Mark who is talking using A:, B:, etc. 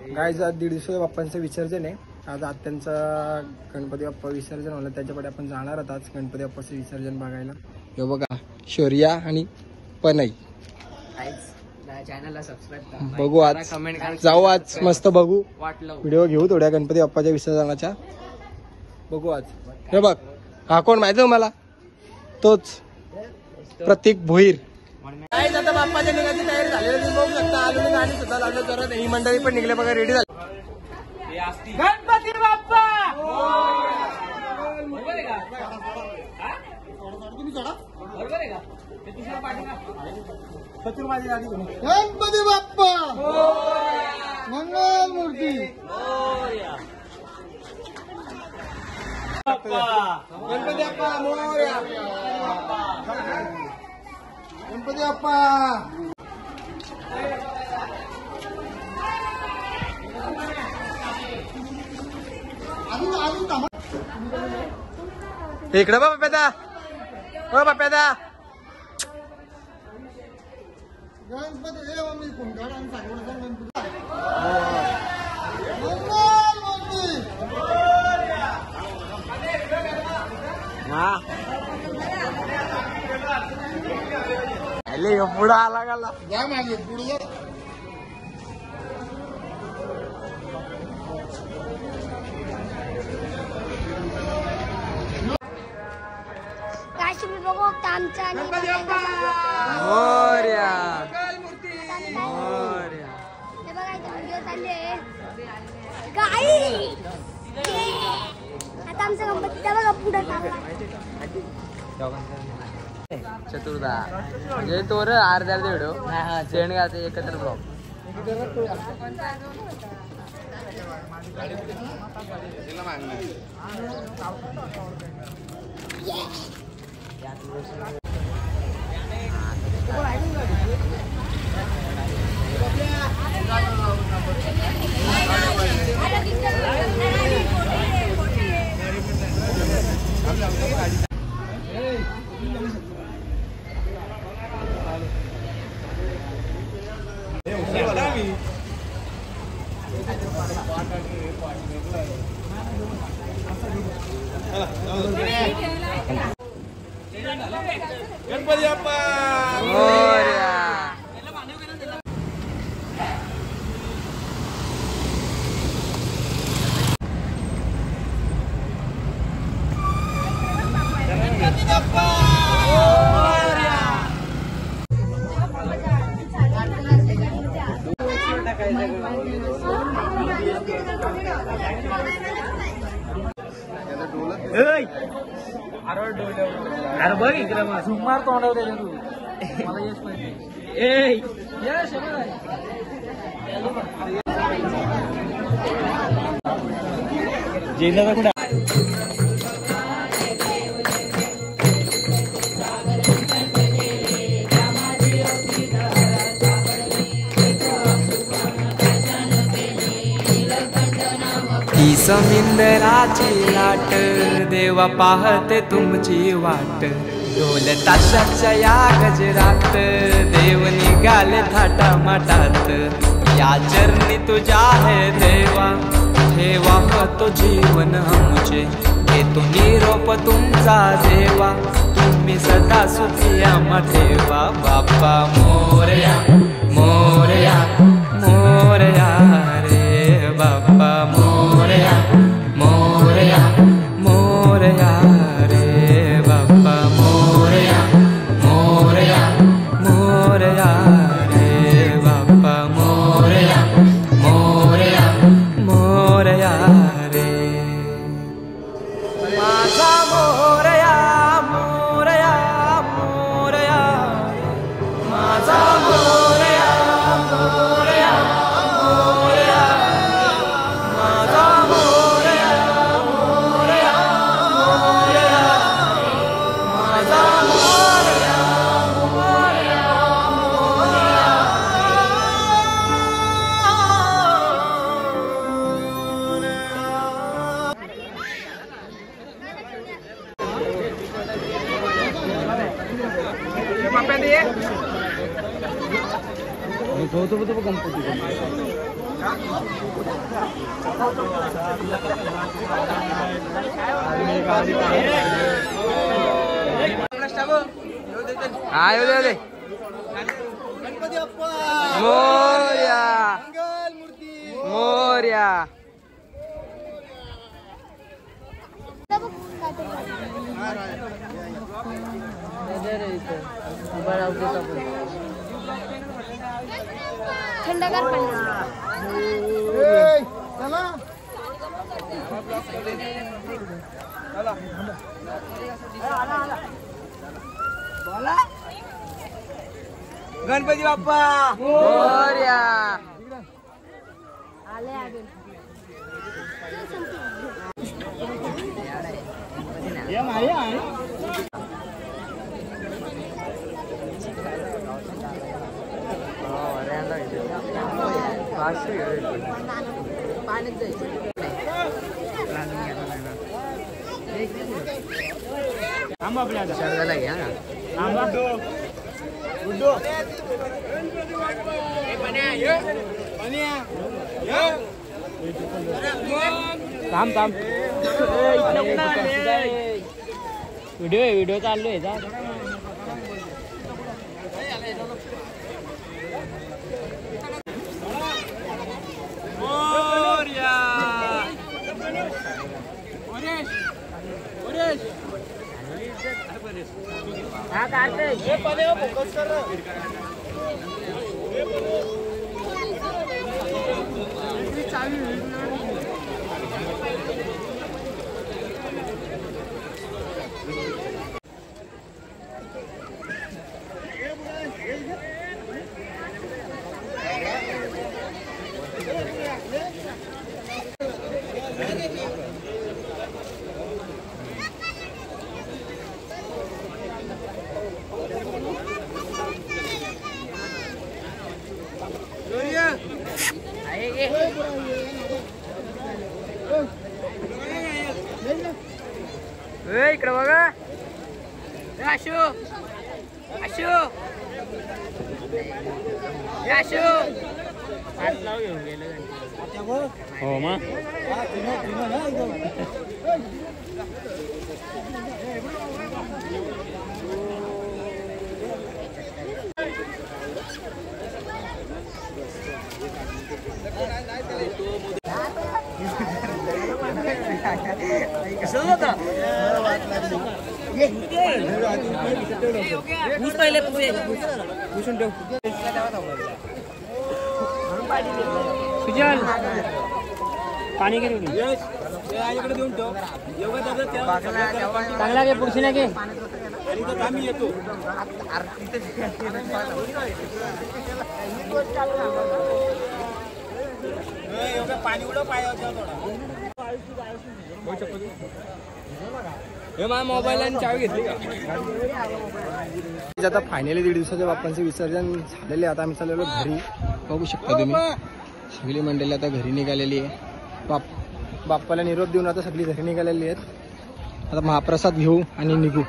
A: Guys आज 150 बाप्पांचं विसर्जन आहे. आज आत्यांचा गणपती बाप्पा विसर्जन होलं, त्याच्याकडे आपण जाणार आहोत आज गणपती बाप्पाचं विसर्जन बघायला. हे बघा शौर्या आणि पनई
B: चॅनलला सबस्क्राईब करा.
A: बघू आज जाऊ आज मस्त बघू व्हिडिओ घेऊ थोड्या गणपती बाप्पाच्या विसर्जनाच्या. बघू आज. हे बघ हा कोण माहिती मला, तोच प्रतीक भोईर. आता बाप्पाच्या निघायची तयारी झालेली तुम्ही बघू शकता. आलो गाडी सुद्धा लावलं जरा, ही मंडळी पण निघले बघा, रेडी झाली. गणपती बाप्पा गणपती बाप्पा मंगल मूर्ती गणपती बाप्पा मोरया गणपती बाप्पा. इकडे बा बाप्यादा, हो बाप्यादा. गणपती पुढं आला गाला जा मागे पुढे जा.
B: चतुर्दा म्हणजे तो अर्ध्या व्हिडिओ सेंड घालते एकत्र ब्लॉग. गणपती बाप्पा मोरया. गणपती बाप्पा अरे बघ इकडे मग सुमार तोंडावर त्याच्या तू मला यश पाहिजे. यश जेला कुठे
C: समिंदराची लाट देवा पाहते तुमची वाट. ढोल ताशाच्या या गजरात देव निघाले थाटा माटात. या चरणी तुझ्या है देवा ठेवा तो जीवन आमचे. घेतो निरोप तुमचा देवा तुम्ही सदा सुखी आम्हा ठेवा. बाप्पा मोरया मोरया मोरया रे बाप्पा मोरया मोरया मोरया रे बाप्पा मोरया मोरया मोरया रे बाप्पा मोरया मोरया मोरया रे. माझा मोरया मोरया मोरया माझा मोरया मोरया मोरया माझा मोरया मोरया मोरया माझा मोरया मोरया
A: गणपती
C: हा येऊ दे मोर्या मोर्या.
D: थंडगार पाणी.
C: गणपती बाप्पा मोरया.
D: आले आले. पाण्यात जायचं.
C: शर्यतीला घ्या ना.
B: थांब थांब. व्हिडिओ चालू आहे जा. हा काढतोय. इकडे बघा. आशू आशू आशू. घेऊन गेलं हो मग. सुजल पाणी घे. चांगला घे पुढची ना घे. मोबाईल आणि चावी घेतली का.
A: आता फायनली 1.5 दिवसाच्या बाप्पांचे विसर्जन झालेले. आता आम्ही चाललेलो घरी. बघू शकता तुम्ही सगळी मंडळी आता घरी निघालेली आहे. बाप्पाला निरोप देऊन आता सगळी घरी निघालेली आहेत. आता महाप्रसाद घेऊ आणि निघू.